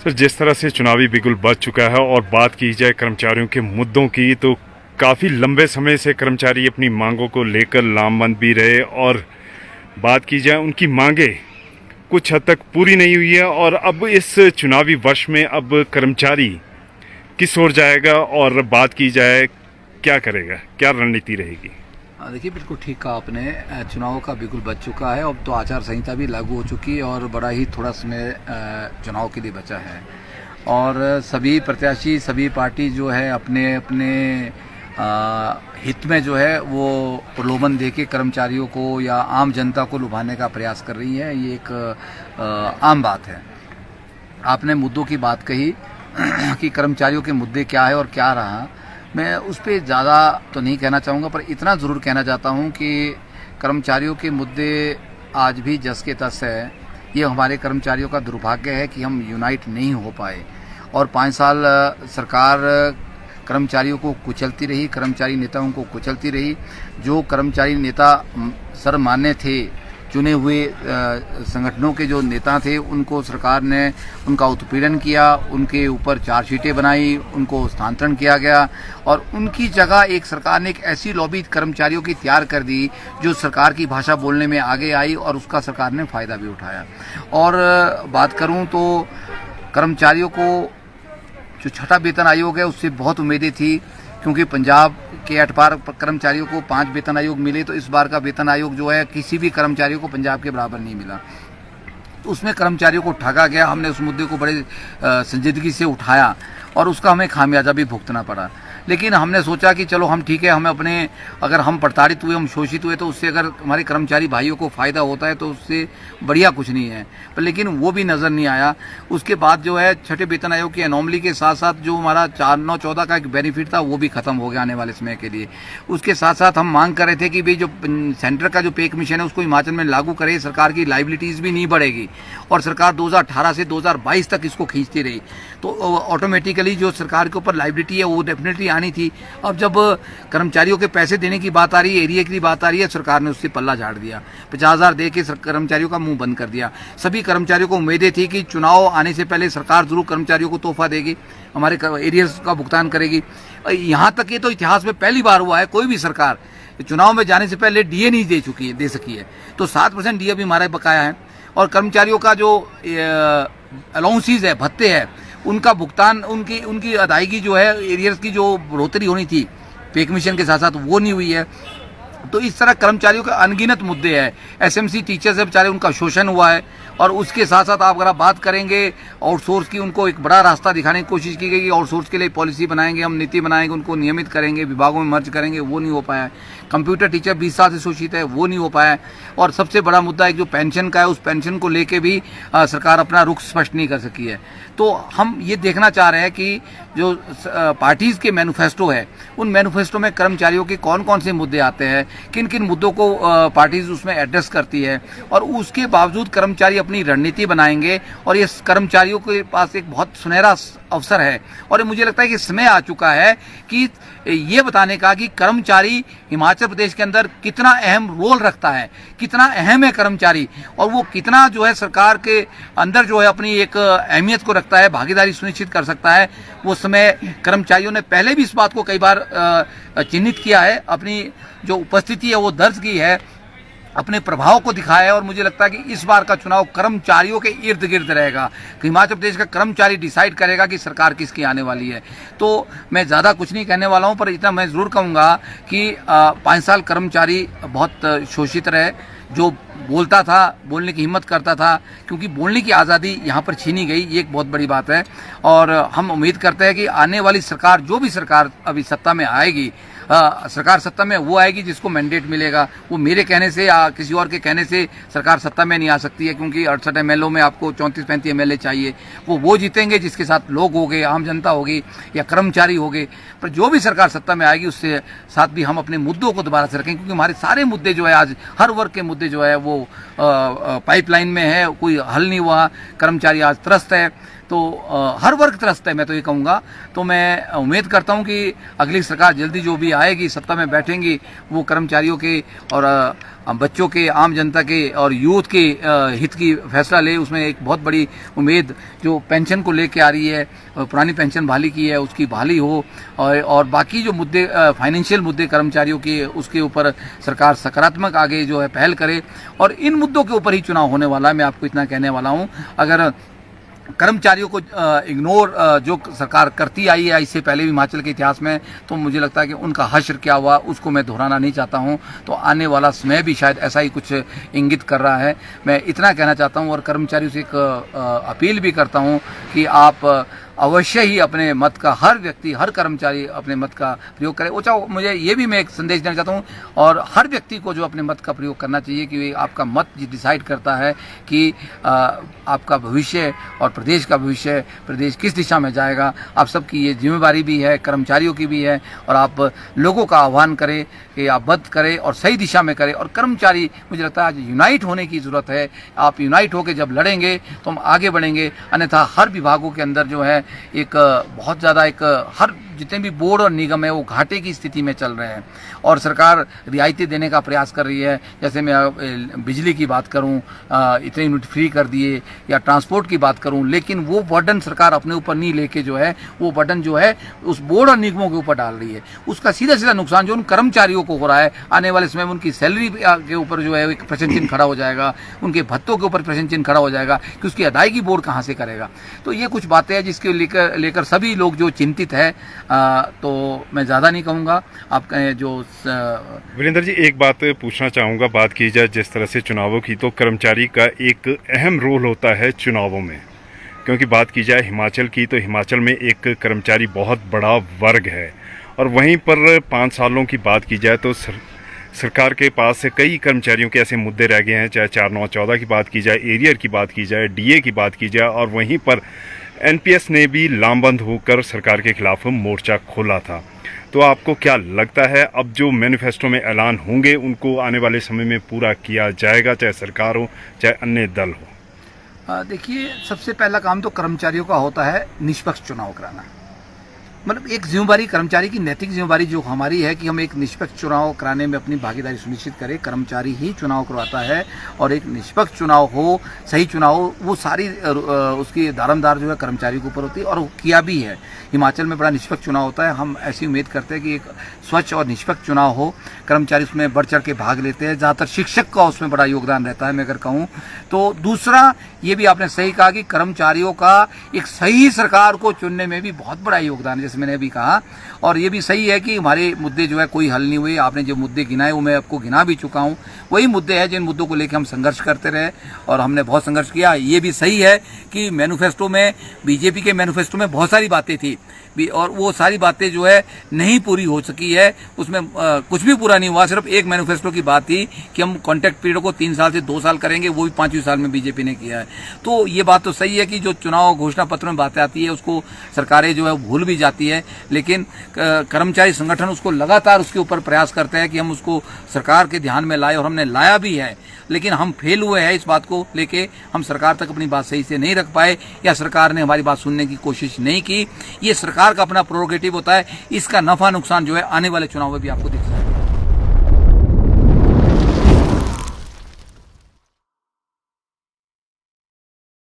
Sir, जिस तरह से चुनावी बिगुल बज चुका है और बात की जाए कर्मचारियों के मुद्दों की, तो काफ़ी लंबे समय से कर्मचारी अपनी मांगों को लेकर लामबंद भी रहे और बात की जाए उनकी मांगे कुछ हद तक पूरी नहीं हुई है। और अब इस चुनावी वर्ष में अब कर्मचारी किस ओर जाएगा और बात की जाए क्या करेगा, क्या रणनीति रहेगी? देखिए, बिल्कुल ठीक कहा आपने। चुनाव का बिल्कुल बच चुका है। अब तो आचार संहिता भी लागू हो चुकी है और बड़ा ही थोड़ा समय चुनाव के लिए बचा है। और सभी प्रत्याशी, सभी पार्टी जो है अपने अपने हित में जो है वो प्रलोभन देके कर्मचारियों को या आम जनता को लुभाने का प्रयास कर रही है। ये एक आम बात है। आपने मुद्दों की बात कही कि कर्मचारियों के मुद्दे क्या है और क्या रहा। मैं उस पर ज़्यादा तो नहीं कहना चाहूँगा, पर इतना ज़रूर कहना चाहता हूँ कि कर्मचारियों के मुद्दे आज भी जस के तस है। ये हमारे कर्मचारियों का दुर्भाग्य है कि हम यूनाइट नहीं हो पाए और 5 साल सरकार कर्मचारियों को कुचलती रही, कर्मचारी नेताओं को कुचलती रही। जो कर्मचारी नेता सर्वमान्य थे, चुने हुए संगठनों के जो नेता थे, उनको सरकार ने उनका उत्पीड़न किया, उनके ऊपर चार्जशीटें बनाई, उनको स्थानांतरण किया गया और उनकी जगह एक सरकार ने एक ऐसी लॉबी कर्मचारियों की तैयार कर दी जो सरकार की भाषा बोलने में आगे आई और उसका सरकार ने फ़ायदा भी उठाया। और बात करूं तो कर्मचारियों को जो छठा वेतन आयोग है उससे बहुत उम्मीदें थी, क्योंकि पंजाब के 8 बार कर्मचारियों को 5 वेतन आयोग मिले, तो इस बार का वेतन आयोग जो है किसी भी कर्मचारियों को पंजाब के बराबर नहीं मिला। तो उसमें कर्मचारियों को ठगा गया। हमने उस मुद्दे को बड़े संजीदगी से उठाया और उसका हमें खामियाजा भी भुगतना पड़ा। लेकिन हमने सोचा कि चलो हम ठीक है, हमें अपने अगर हम प्रताड़ित हुए, हम शोषित हुए, तो उससे अगर हमारे कर्मचारी भाइयों को फ़ायदा होता है तो उससे बढ़िया कुछ नहीं है। पर लेकिन वो भी नज़र नहीं आया। उसके बाद जो है छठे वेतन आयोग की एनोमली के साथ साथ जो हमारा 4-9-14 का एक बेनिफिट था वो भी ख़त्म हो गया आने वाले समय के लिए। उसके साथ साथ हम मांग कर रहे थे कि भाई जो सेंटर का जो पे कमीशन है उसको हिमाचल में लागू करे, सरकार की लाइबिलिटीज़ भी नहीं बढ़ेगी। और सरकार 2018 से 2022 तक इसको खींचती रही, तो ऑटोमेटिकली जो सरकार के ऊपर लाइबिलिटी है वो डेफिनेटली आनी थी। अब जब कर्मचारियों के पैसे देने की बात आ रही है, एरिया की बात आ रही है, सरकार ने उससे पल्ला झाड़ दिया। 50,000 दे के कर्मचारियों का मुंह बंद कर दिया। सभी कर्मचारियों को उम्मीदें थी कि चुनाव आने से पहले सरकार जरूर कर्मचारियों को तोहफा देगी, हमारे एरियर्स का भुगतान करेगी। यहाँ तक ये तो इतिहास में पहली बार हुआ है कोई भी सरकार चुनाव में जाने से पहले डीए नहीं दे सकी है। तो 7% डीए भी हमारा बकाया है और कर्मचारियों का जो अलाउंसेस है, भत्ते है, उनका भुगतान, उनकी अदायगी जो है, एरियर्स की जो बढ़ोतरी होनी थी पे कमीशन के साथ साथ, वो नहीं हुई है। तो इस तरह कर्मचारियों के अनगिनत मुद्दे हैं। एसएमसी टीचर्स है बेचारे, उनका शोषण हुआ है। और उसके साथ साथ आप अगर बात करेंगे आउटसोर्स की, उनको एक बड़ा रास्ता दिखाने की कोशिश की गई कि आउटसोर्स के लिए पॉलिसी बनाएंगे, हम नीति बनाएंगे, उनको नियमित करेंगे, विभागों में मर्ज करेंगे, वो नहीं हो पाया। कंप्यूटर टीचर 20 साल से शोषित है, वो नहीं हो पाया। और सबसे बड़ा मुद्दा एक जो पेंशन का है, उस पेंशन को लेके भी सरकार अपना रुख स्पष्ट नहीं कर सकी है। तो हम ये देखना चाह रहे हैं कि जो पार्टीज के मैनिफेस्टो है, उन मैनिफेस्टो में कर्मचारियों के कौन कौन से मुद्दे आते हैं, किन किन मुद्दों को पार्टीज उसमें एड्रेस करती है, और उसके बावजूद कर्मचारी अपनी रणनीति बनाएंगे। और ये कर्मचारियों के पास एक बहुत सुनहरा अवसर है और मुझे लगता है कि समय आ चुका है कि ये बताने का कि कर्मचारी हिमाचल प्रदेश के अंदर कितना अहम रोल रखता है, कितना अहम है कर्मचारी, और वो कितना जो है सरकार के अंदर जो है अपनी एक अहमियत को रखता है, भागीदारी सुनिश्चित कर सकता है। वो समय कर्मचारियों ने पहले भी इस बात को कई बार चिन्हित किया है, अपनी जो उपस्थिति है वो दर्ज की है, अपने प्रभाव को दिखाया है। और मुझे लगता है कि इस बार का चुनाव कर्मचारियों के इर्द गिर्द रहेगा। हिमाचल प्रदेश का कर्मचारी डिसाइड करेगा कि सरकार किसकी आने वाली है। तो मैं ज़्यादा कुछ नहीं कहने वाला हूं, पर इतना मैं ज़रूर कहूँगा कि 5 साल कर्मचारी बहुत शोषित रहे। जो बोलता था, बोलने की हिम्मत करता था, क्योंकि बोलने की आज़ादी यहाँ पर छीनी गई, ये एक बहुत बड़ी बात है। और हम उम्मीद करते हैं कि आने वाली सरकार, जो भी सरकार अभी सत्ता में आएगी, सरकार सत्ता में वो आएगी जिसको मैंडेट मिलेगा। वो मेरे कहने से या किसी और के कहने से सरकार सत्ता में नहीं आ सकती है, क्योंकि 68 एमएलओ में आपको 34-35 एमएलए चाहिए। वो जीतेंगे जिसके साथ लोग हो गए, आम जनता होगी या कर्मचारी हो गए। पर जो भी सरकार सत्ता में आएगी उससे साथ भी हम अपने मुद्दों को दोबारा से रखें, क्योंकि हमारे सारे मुद्दे जो है आज हर वर्ग के मुद्दे जो है वो पाइपलाइन में है, कोई हल नहीं हुआ। कर्मचारी आज त्रस्त है। तो हर वर्ग त्रस्त है, मैं तो ये कहूँगा। तो मैं उम्मीद करता हूँ कि अगली सरकार जल्दी जो भी आएगी, सत्ता में बैठेंगी, वो कर्मचारियों के और बच्चों के, आम जनता के और यूथ के हित की फैसला ले। उसमें एक बहुत बड़ी उम्मीद जो पेंशन को लेके आ रही है, पुरानी पेंशन बहाली की है, उसकी बहाली हो, और बाकी जो मुद्दे, फाइनेंशियल मुद्दे कर्मचारियों के, उसके ऊपर सरकार सकारात्मक आगे जो है पहल करे। और इन मुद्दों के ऊपर ही चुनाव होने वाला है, मैं आपको इतना कहने वाला हूँ। अगर कर्मचारियों को इग्नोर जो सरकार करती आई है इससे पहले भी हिमाचल के इतिहास में, तो मुझे लगता है कि उनका हश्र क्या हुआ उसको मैं दोहराना नहीं चाहता हूं। तो आने वाला समय भी शायद ऐसा ही कुछ इंगित कर रहा है, मैं इतना कहना चाहता हूं। और कर्मचारियों से एक अपील भी करता हूं कि आप अवश्य ही अपने मत का, हर व्यक्ति, हर कर्मचारी अपने मत का प्रयोग करे। वो मुझे ये भी मैं एक संदेश देना चाहता हूँ, और हर व्यक्ति को जो अपने मत का प्रयोग करना चाहिए कि आपका मत डिसाइड करता है कि आपका भविष्य और प्रदेश का भविष्य, प्रदेश किस दिशा में जाएगा। आप सबकी ये जिम्मेवारी भी है, कर्मचारियों की भी है, और आप लोगों का आह्वान करें कि आप मत करें और सही दिशा में करें। और कर्मचारी, मुझे लगता है आज यूनाइट होने की ज़रूरत है। आप यूनाइट होकर जब लड़ेंगे तो हम आगे बढ़ेंगे, अन्यथा हर विभागों के अंदर जो है एक बहुत ज़्यादा हर जितने भी बोर्ड और निगम है वो घाटे की स्थिति में चल रहे हैं। और सरकार रियायतें देने का प्रयास कर रही है, जैसे मैं बिजली की बात करूं, इतने यूनिट फ्री कर दिए, या ट्रांसपोर्ट की बात करूं, लेकिन वो बर्डन सरकार अपने ऊपर नहीं लेके जो है वो बर्डन जो है उस बोर्ड और निगमों के ऊपर डाल रही है। उसका सीधा सीधा नुकसान जो उन कर्मचारियों को हो रहा है, आने वाले समय में उनकी सैलरी के ऊपर जो है एक प्रश्न चिन्ह खड़ा हो जाएगा, उनके भत्तों के ऊपर प्रश्न चिन्ह खड़ा हो जाएगा कि उसकी अदायगी बोर्ड कहाँ से करेगा। तो ये कुछ बातें हैं जिसके लेकर सभी लोग जो चिंतित है। तो मैं ज़्यादा नहीं कहूँगा। आप जो वीरेंद्र जी, एक बात पूछना चाहूँगा, बात की जाए जिस तरह से चुनावों की, तो कर्मचारी का एक अहम रोल होता है चुनावों में। क्योंकि बात की जाए हिमाचल की, तो हिमाचल में एक कर्मचारी बहुत बड़ा वर्ग है, और वहीं पर 5 सालों की बात की जाए तो सरकार के पास से कई कर्मचारियों के ऐसे मुद्दे रह गए हैं, चाहे 4914 की बात की जाए, एरियर की बात की जाए, डीए की बात की जाए, और वहीं पर एनपीएस ने भी लामबंद होकर सरकार के खिलाफ मोर्चा खोला था। तो आपको क्या लगता है, अब जो मैनिफेस्टो में ऐलान होंगे उनको आने वाले समय में पूरा किया जाएगा, चाहे सरकार हो चाहे अन्य दल हो? देखिए, सबसे पहला काम तो कर्मचारियों का होता है निष्पक्ष चुनाव कराना। मतलब एक जिम्मेवारी, कर्मचारी की नैतिक जिम्मेवारी जो हमारी है कि हम एक निष्पक्ष चुनाव कराने में अपनी भागीदारी सुनिश्चित करें। कर्मचारी ही चुनाव करवाता है, और एक निष्पक्ष चुनाव हो, सही चुनाव हो, वो सारी उसकी दारोमदार जो है कर्मचारी के ऊपर होती है, और वो किया भी है। हिमाचल में बड़ा निष्पक्ष चुनाव होता है। हम ऐसी उम्मीद करते हैं कि एक स्वच्छ और निष्पक्ष चुनाव हो, कर्मचारी उसमें बढ़ चढ़ के भाग लेते हैं। ज़्यादातर शिक्षक का उसमें बड़ा योगदान रहता है, मैं अगर कहूँ तो। दूसरा, ये भी आपने सही कहा कि कर्मचारियों का एक सही सरकार को चुनने में भी बहुत बड़ा योगदान है, जैसे मैंने अभी कहा। और ये भी सही है कि हमारे मुद्दे जो है कोई हल नहीं हुए। आपने जो मुद्दे गिनाए वो मैं आपको गिना भी चुका हूँ, वही मुद्दे हैं जिन मुद्दों को लेकर हम संघर्ष करते रहे, और हमने बहुत संघर्ष किया। ये भी सही है कि मैनिफेस्टो में, बीजेपी के मैनिफेस्टो में बहुत सारी बातें थी, और वो सारी बातें जो है नहीं पूरी हो सकी है। उसमें कुछ भी पूरा नहीं हुआ। सिर्फ एक मैनिफेस्टो की बात थी कि हम कॉन्ट्रैक्ट पीरियड को 3 साल से 2 साल करेंगे, वो भी 5वें साल में बीजेपी ने किया है। तो ये बात तो सही है कि जो चुनाव घोषणा पत्र में बातें आती है उसको सरकारें जो है भूल भी जाती है, लेकिन कर्मचारी संगठन उसको लगातार उसके ऊपर प्रयास करते हैं कि हम उसको सरकार के ध्यान में लाए, और हमने लाया भी है। लेकिन हम फेल हुए हैं इस बात को लेके, हम सरकार तक अपनी बात सही से नहीं रख पाए, या सरकार ने हमारी बात सुनने की कोशिश नहीं की। ये सरकार का अपना प्रोरोगेटिव होता है, इसका नफा नुकसान जो है आने वाले चुनाव में भी आपको दिख